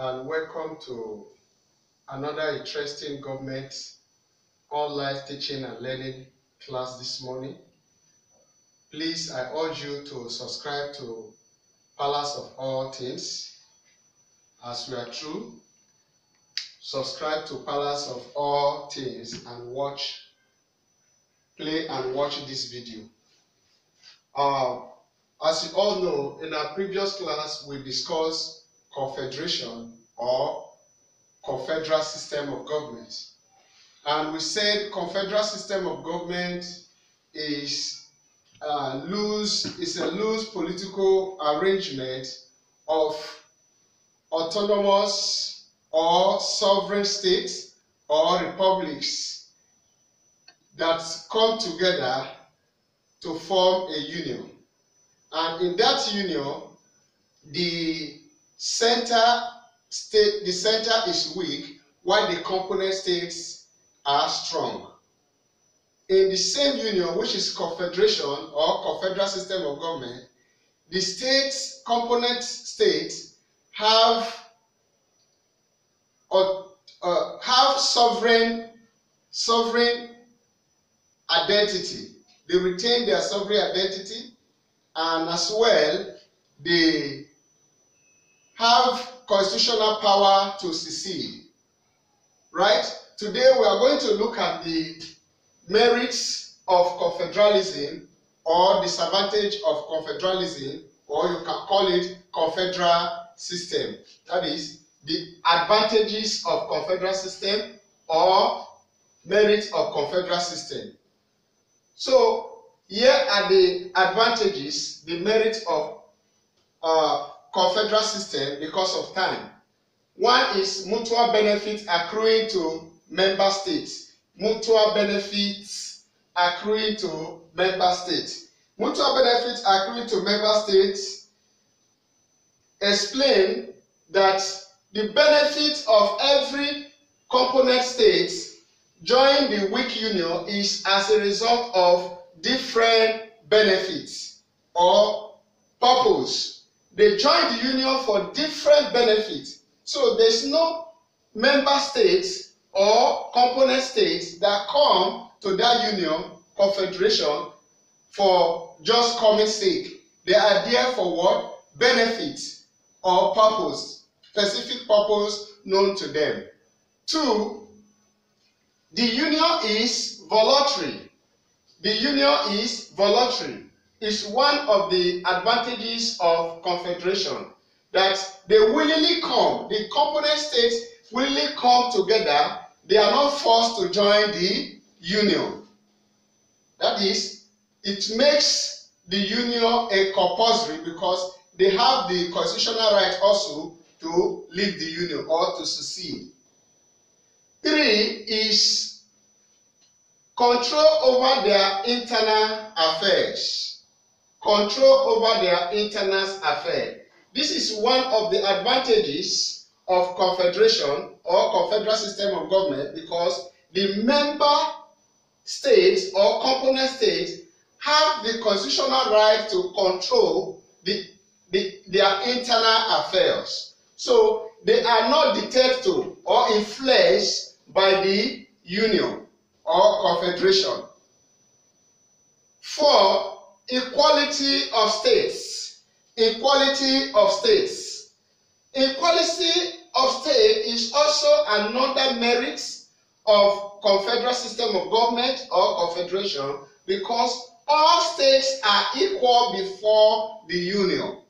and welcome to another interesting government online teaching and learning class this morning. Please, I urge you to subscribe to Palace of All Things as we are through. Subscribe to Palace of All Things and play and watch this video. As you all know, in our previous class we discussed confederation or confederal system of government, and we said confederal system of government is a loose political arrangement of autonomous or sovereign states or republics that come together to form a union. And in that union, the center is weak, while the component states are strong. In the same union, which is confederation or confederal system of government, the component states have sovereign identity. They retain their sovereign identity, and as well they have constitutional power to secede. Right? Today we are going to look at the merits of confederalism or disadvantage of confederalism, or you can call it confederal system. That is the advantages of confederal system or merits of confederal system. So here are the advantages, the merits of confederal system because of time. One is mutual benefits accruing to member states. Mutual benefits accruing to member states. Mutual benefits accruing to member states explain that the benefit of every component state join the weak union is as a result of different benefits or purpose. They join the union for different benefits. So there's no member states or component states that come to that union, confederation, for just common sake. They are there for what? Benefits or purpose, specific purpose known to them. Two, the union is voluntary. The union is voluntary. It's one of the advantages of confederation, that they willingly come, the component states willingly come together. They are not forced to join the union. That is, it makes the union a compulsory because they have the constitutional right also to leave the union or to secede. Three is control over their internal affairs. Control over their internal affairs. This is one of the advantages of confederation or confederal system of government, because the member states or component states have the constitutional right to control their internal affairs. So they are not dictated to or influenced by the union or confederation. Four, equality of states. Equality of states. Equality of state is also another merit of confederal system of government or confederation, because all states are equal before the union.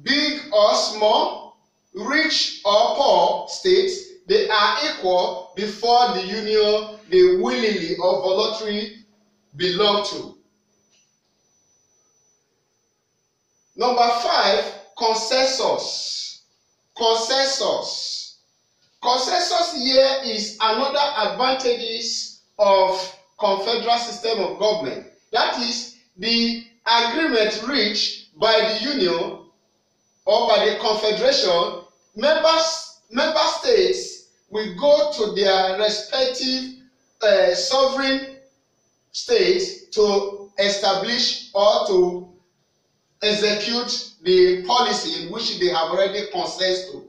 Big or small, rich or poor states, they are equal before the union they willingly or voluntarily belong to. Number five, consensus. Consensus. Consensus here is another advantages of confederal system of government. That is, the agreement reached by the union or by the confederation, member states will go to their respective sovereign states to establish or to execute the policy in which they have already consented to.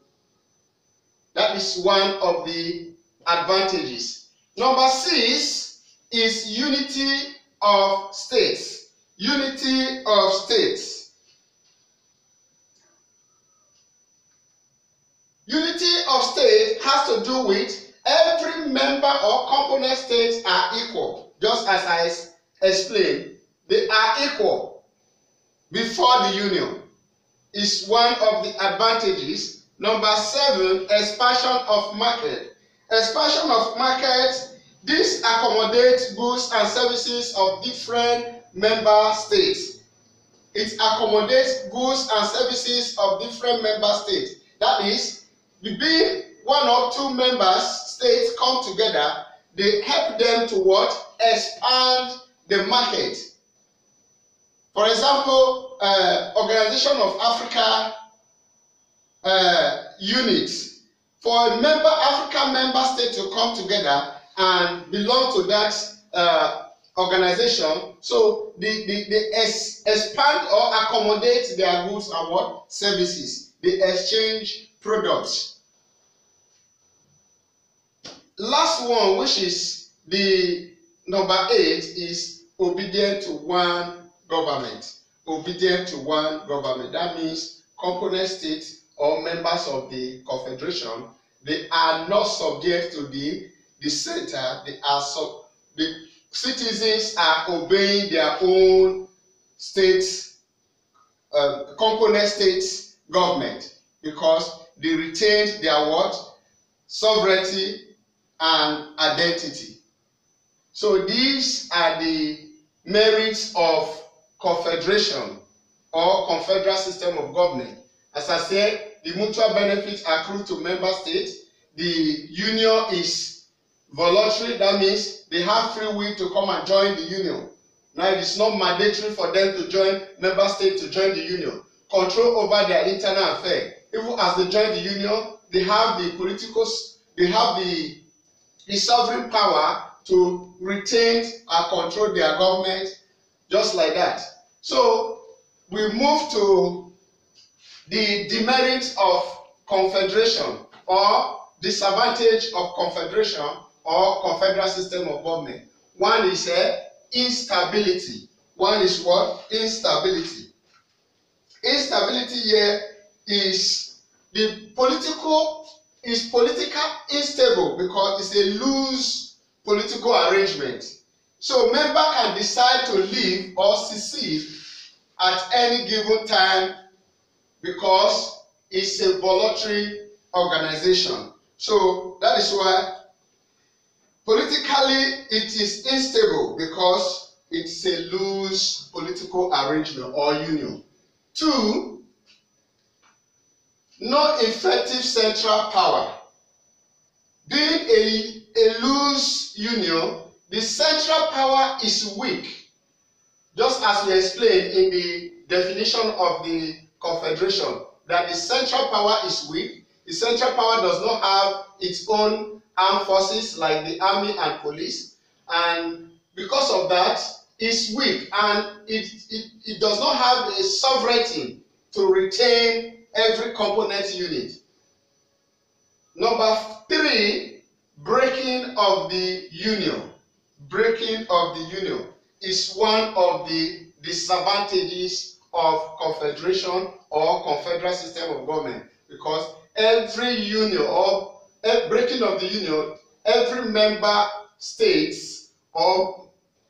That is one of the advantages. Number 6 is unity of states. Unity of states. Unity of state has to do with every member or component states are equal. Just as I explained, they are equal before the union. Is one of the advantages. Number 7, expansion of market. Expansion of market, this accommodates goods and services of different member states. It accommodates goods and services of different member states. That is, between one or two member states come together, they help them to what? Expand the market. For example, Organization of Africa units. For a African member state to come together and belong to that organization, so they expand or accommodate their goods and what? Services. They exchange products. Last one, which is the number 8, is obedient to one government. Obedient to one government. That means component states or members of the confederation, they are not subject to the center. The citizens are obeying their own states, component states government, because they retained their what? Sovereignty and identity. So these are the merits of confederation or confederal system of government. As I said, the mutual benefits accrue to member states. The union is voluntary. That means they have free will to come and join the union. Now it is not mandatory for them to join member states to join the union. Control over their internal affairs. Even as they join the union, they have the the sovereign power to retain and control their government, just like that. So we move to the demerits of confederation or disadvantage of confederation or confederal system of government. One is instability. One is what? Instability. Instability here is political unstable because it's a loose political arrangement. So member can decide to leave or secede at any given time because it's a voluntary organization. So that is why politically it is unstable because it's a loose political arrangement or union. 2, no effective central power. Being a loose union, the central power is weak. Just as we explained in the definition of the confederation, that the central power is weak. The central power does not have its own armed forces like the army and police, and because of that, it's weak and it does not have a sovereignty to retain every component unit. Number 3, breaking of the union. Breaking of the union is one of the disadvantages of confederation or confederal system of government, because every union or breaking of the union, every member states or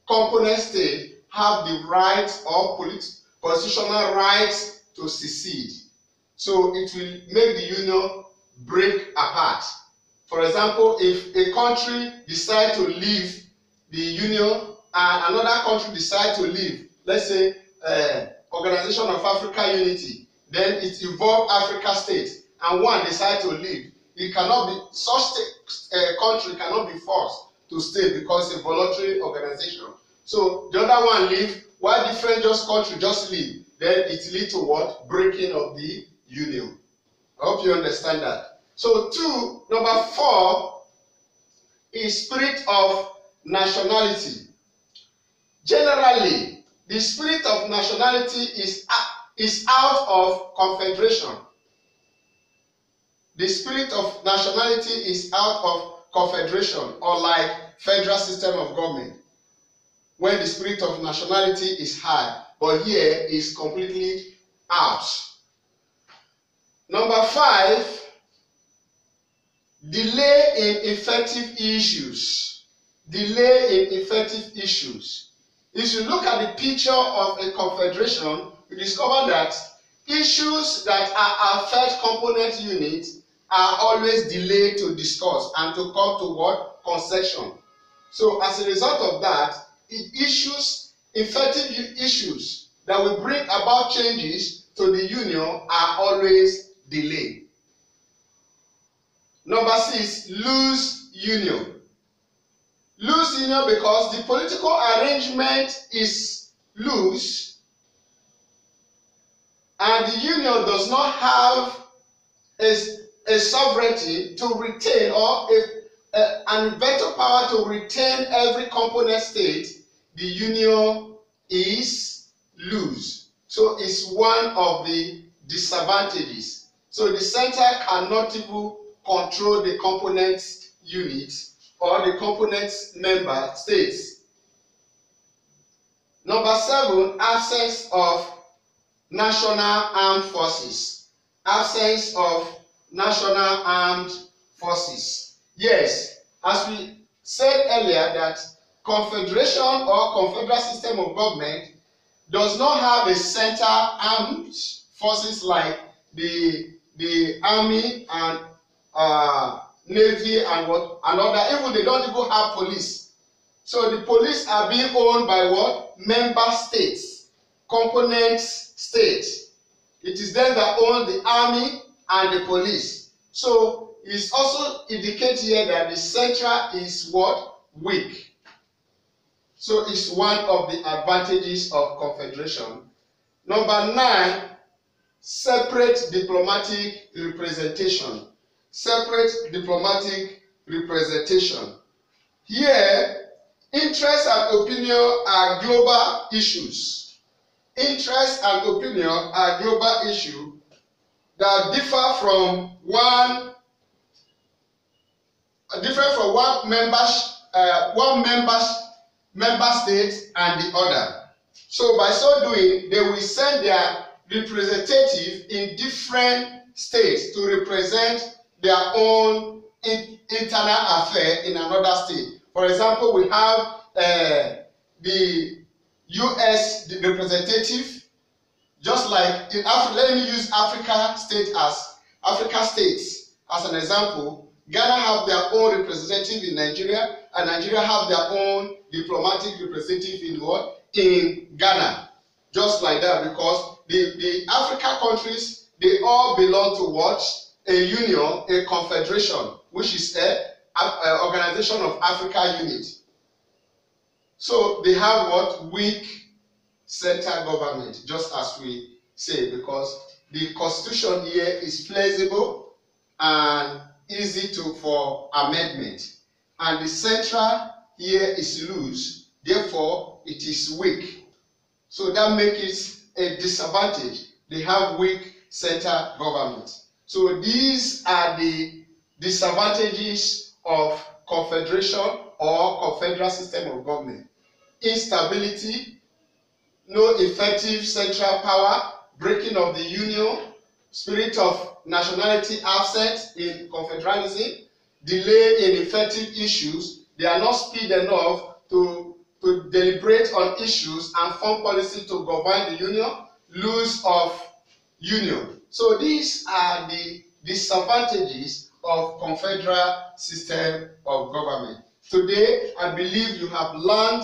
component state have the right or constitutional rights to secede. So it will make the union break apart. For example, if a country decides to leave the union and another country decides to leave, let's say Organization of Africa Unity, then it involves Africa states, and one decides to leave, such country cannot be forced to stay because it's a voluntary organization. So the other one leave, while different country just leave, then it leads to what? Breaking of the union. I hope you understand that. So number 4 is spirit of nationality. Generally, the spirit of nationality is out of confederation. The spirit of nationality is out of confederation or like federal system of government, when the spirit of nationality is high, but here is completely out. Number 5, delay in effective issues. Delay in effective issues. If you look at the picture of a confederation, you discover that issues that affect component units are always delayed to discuss and to come to what? Concession. So as a result of that, effective issues that will bring about changes to the union are always delayed. Number 6, loose union. Loose union because the political arrangement is loose and the union does not have a sovereignty to retain or an veto power to retain every component state. The union is loose. So it's one of the disadvantages. So the center cannot even control the component units or the component member states. Number 7, absence of national armed forces. Absence of national armed forces. Yes, as we said earlier, that confederation or confederal system of government does not have a center armed forces like the army and navy and other. Even they don't even have police. So the police are being owned by what? Member states, component states. It is them that own the army and the police. So it's also indicates here that the central is what? Weak. So it's one of the advantages of confederation. Number 9, separate diplomatic representation. Separate diplomatic representation. Here, interest and opinion are global issues. Interest and opinion are global issues that differ from one member state and the other. So by so doing, they will send their representative in different states to represent their own internal affair in another state. For example, we have the US representative, just like in Africa. Let me use Africa states as an example. Ghana have their own representative in Nigeria, and Nigeria have their own diplomatic representative in what? In Ghana. Just like that, because the Africa countries, they all belong to what? A union, a confederation, which is a Organization of Africa Unit. So they have what? Weak central government, just as we say, because the constitution here is flexible and easy for amendment, and the central here is loose, therefore it is weak. So that makes it a disadvantage. They have weak central government. So these are the disadvantages of confederation or confederal system of government. Instability, no effective central power, breaking of the union, spirit of nationality absent in confederalism, delay in effective issues. They are not speed enough to deliberate on issues and form policy to govern the union, loss of union. So these are the disadvantages of confederal system of government. Today, I believe you have learned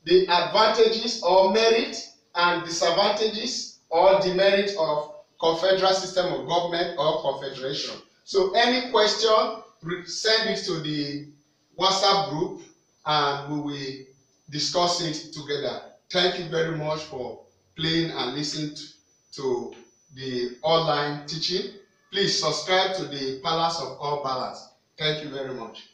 the advantages or merit and disadvantages or demerit of confederal system of government or confederation. So any question, send it to the WhatsApp group and we will discuss it together. Thank you very much for playing and listening to the online teaching. Please subscribe to the Palace of All Ballads. Thank you very much.